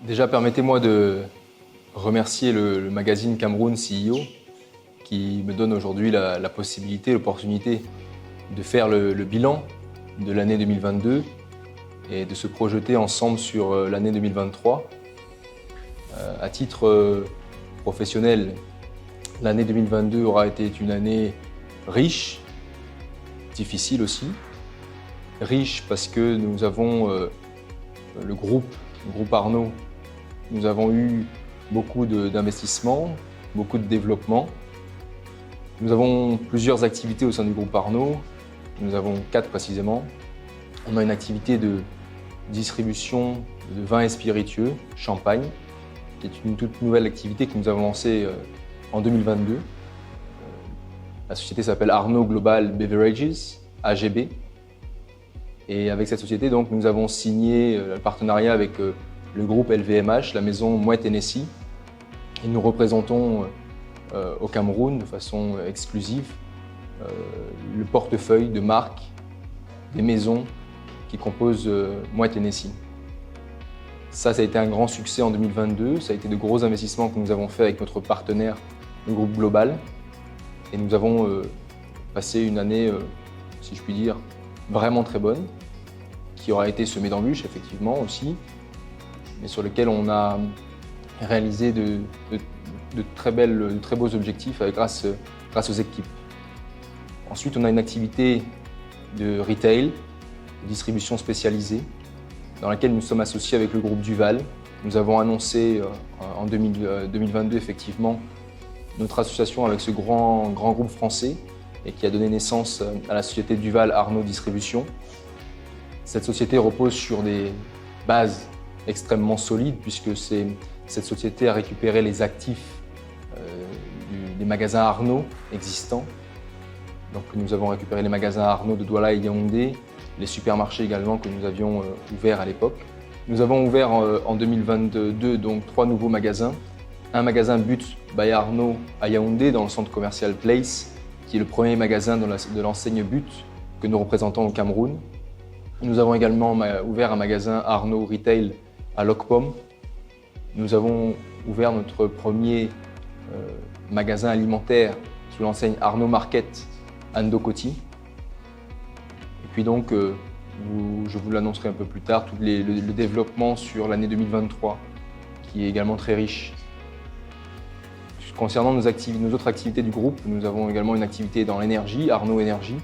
Déjà, permettez-moi de remercier le magazine Cameroun CEO qui me donne aujourd'hui la possibilité, l'opportunité de faire le bilan de l'année 2022 et de se projeter ensemble sur l'année 2023. À titre professionnel, l'année 2022 aura été une année riche, difficile aussi. Riche parce que nous avons le groupe Arnaud, nous avons eu beaucoup d'investissements, beaucoup de développement. Nous avons plusieurs activités au sein du groupe Arnaud. Nous avons 4 précisément. On a une activité de distribution de vins et spiritueux, champagne, qui est une toute nouvelle activité que nous avons lancée en 2022. La société s'appelle Arnaud Global Beverages, AGB. Et avec cette société, donc, nous avons signé un partenariat avec le groupe LVMH, la maison Moët Hennessy. Et nous représentons au Cameroun de façon exclusive le portefeuille de marques des maisons qui composent Moët Hennessy. Ça a été un grand succès en 2022. Ça a été de gros investissements que nous avons fait avec notre partenaire, le groupe Global. Et nous avons passé une année, si je puis dire, vraiment très bonne, qui aura été semée d'embûches effectivement aussi, mais sur lequel on a réalisé de très beaux objectifs grâce aux équipes. Ensuite, on a une activité de retail, de distribution spécialisée, dans laquelle nous sommes associés avec le groupe Duval. Nous avons annoncé en 2022 effectivement notre association avec ce grand groupe français et qui a donné naissance à la société Duval Arnaud Distribution. Cette société repose sur des bases extrêmement solides puisque cette société a récupéré les actifs des magasins Arnaud existants. Donc nous avons récupéré les magasins Arnaud de Douala et Yaoundé, les supermarchés également que nous avions ouverts à l'époque. Nous avons ouvert en 2022 donc 3 nouveaux magasins. Un magasin But by Arnaud à Yaoundé dans le centre commercial Place, qui est le premier magasin de l'enseigne But que nous représentons au Cameroun. Nous avons également ouvert un magasin Arnaud Retail à Lokpom. Nous avons ouvert notre premier magasin alimentaire sous l'enseigne Arnaud Market à Ndokoti. Et puis donc, je vous l'annoncerai un peu plus tard, tout le développement sur l'année 2023, qui est également très riche. Concernant nos autres activités du groupe, nous avons également une activité dans l'énergie, Arnaud Énergie.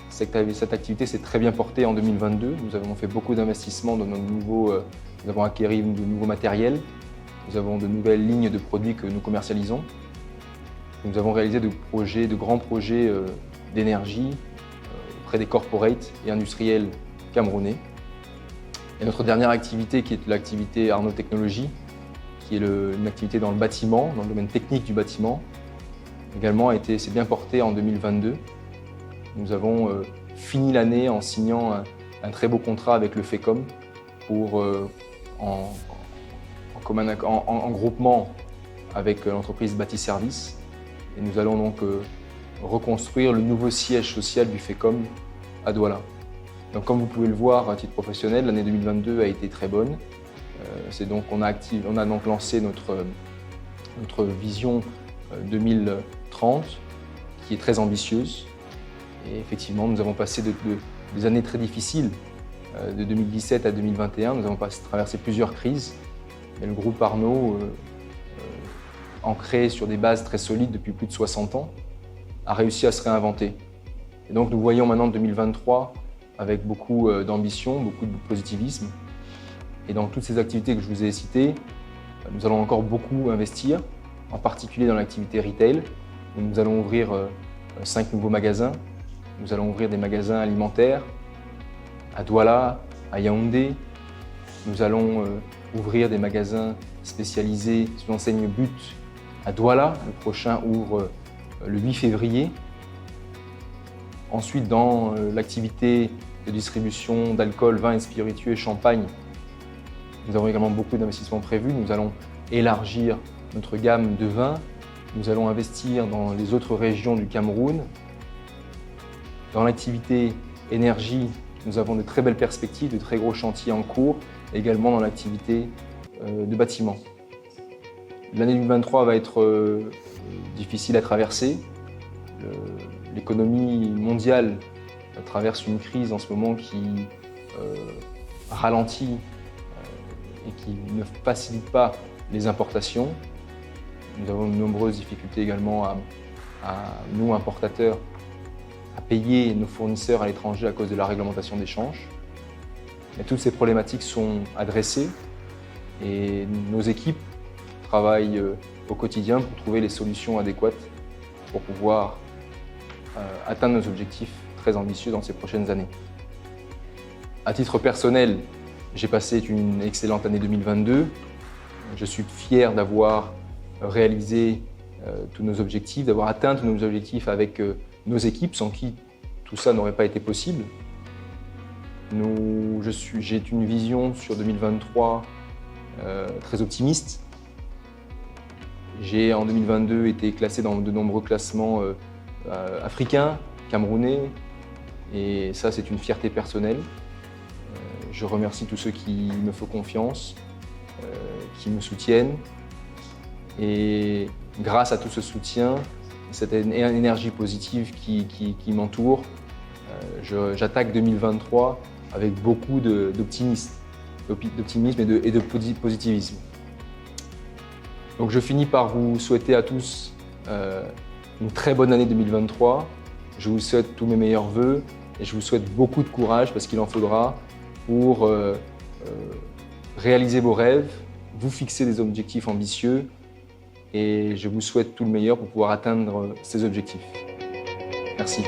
Cette activité s'est très bien portée en 2022. Nous avons fait beaucoup d'investissements dans nous avons acquis de nouveaux matériels. Nous avons de nouvelles lignes de produits que nous commercialisons. Nous avons réalisé de grands projets d'énergie auprès des corporates et industriels camerounais. Et notre dernière activité, qui est l'activité Arnaud Technologies, qui est une activité dans le bâtiment, dans le domaine technique du bâtiment, également s'est bien portée en 2022. Nous avons fini l'année en signant un très beau contrat avec le FECOM pour, en groupement avec l'entreprise Bâti Service. Et nous allons donc reconstruire le nouveau siège social du FECOM à Douala. Donc, comme vous pouvez le voir à titre professionnel, l'année 2022 a été très bonne. On a donc lancé notre vision 2030 qui est très ambitieuse. Et effectivement, nous avons passé des années très difficiles. De 2017 à 2021, nous avons traversé plusieurs crises. Mais le groupe Arnaud, ancré sur des bases très solides depuis plus de 60 ans, a réussi à se réinventer. Et donc nous voyons maintenant 2023 avec beaucoup d'ambition, beaucoup de positivisme. Et dans toutes ces activités que je vous ai citées, nous allons encore beaucoup investir, en particulier dans l'activité retail, où nous allons ouvrir 5 nouveaux magasins. Nous allons ouvrir des magasins alimentaires à Douala, à Yaoundé. Nous allons ouvrir des magasins spécialisés sous l'enseigne But à Douala. Le prochain ouvre le 8 février. Ensuite, dans l'activité de distribution d'alcool, vins et spiritueux et champagne, nous avons également beaucoup d'investissements prévus. Nous allons élargir notre gamme de vins. Nous allons investir dans les autres régions du Cameroun. Dans l'activité énergie, nous avons de très belles perspectives, de très gros chantiers en cours, également dans l'activité de bâtiment. L'année 2023 va être difficile à traverser. L'économie mondiale traverse une crise en ce moment qui ralentit et qui ne facilite pas les importations. Nous avons de nombreuses difficultés également nous, importateurs, à payer nos fournisseurs à l'étranger à cause de la réglementation d'échange. Mais toutes ces problématiques sont adressées et nos équipes travaillent au quotidien pour trouver les solutions adéquates pour pouvoir atteindre nos objectifs très ambitieux dans ces prochaines années. À titre personnel, j'ai passé une excellente année 2022. Je suis fier d'avoir réalisé tous nos objectifs, d'avoir atteint tous nos objectifs avec nos équipes, sans qui tout ça n'aurait pas été possible. J'ai une vision sur 2023 très optimiste. J'ai en 2022 été classé dans de nombreux classements africains, camerounais, et ça c'est une fierté personnelle. Je remercie tous ceux qui me font confiance, qui me soutiennent, et grâce à tout ce soutien, cette énergie positive qui m'entoure, j'attaque 2023 avec beaucoup d'optimisme et de positivisme. Donc je finis par vous souhaiter à tous une très bonne année 2023. Je vous souhaite tous mes meilleurs vœux et je vous souhaite beaucoup de courage parce qu'il en faudra pour réaliser vos rêves, vous fixer des objectifs ambitieux et je vous souhaite tout le meilleur pour pouvoir atteindre ces objectifs. Merci.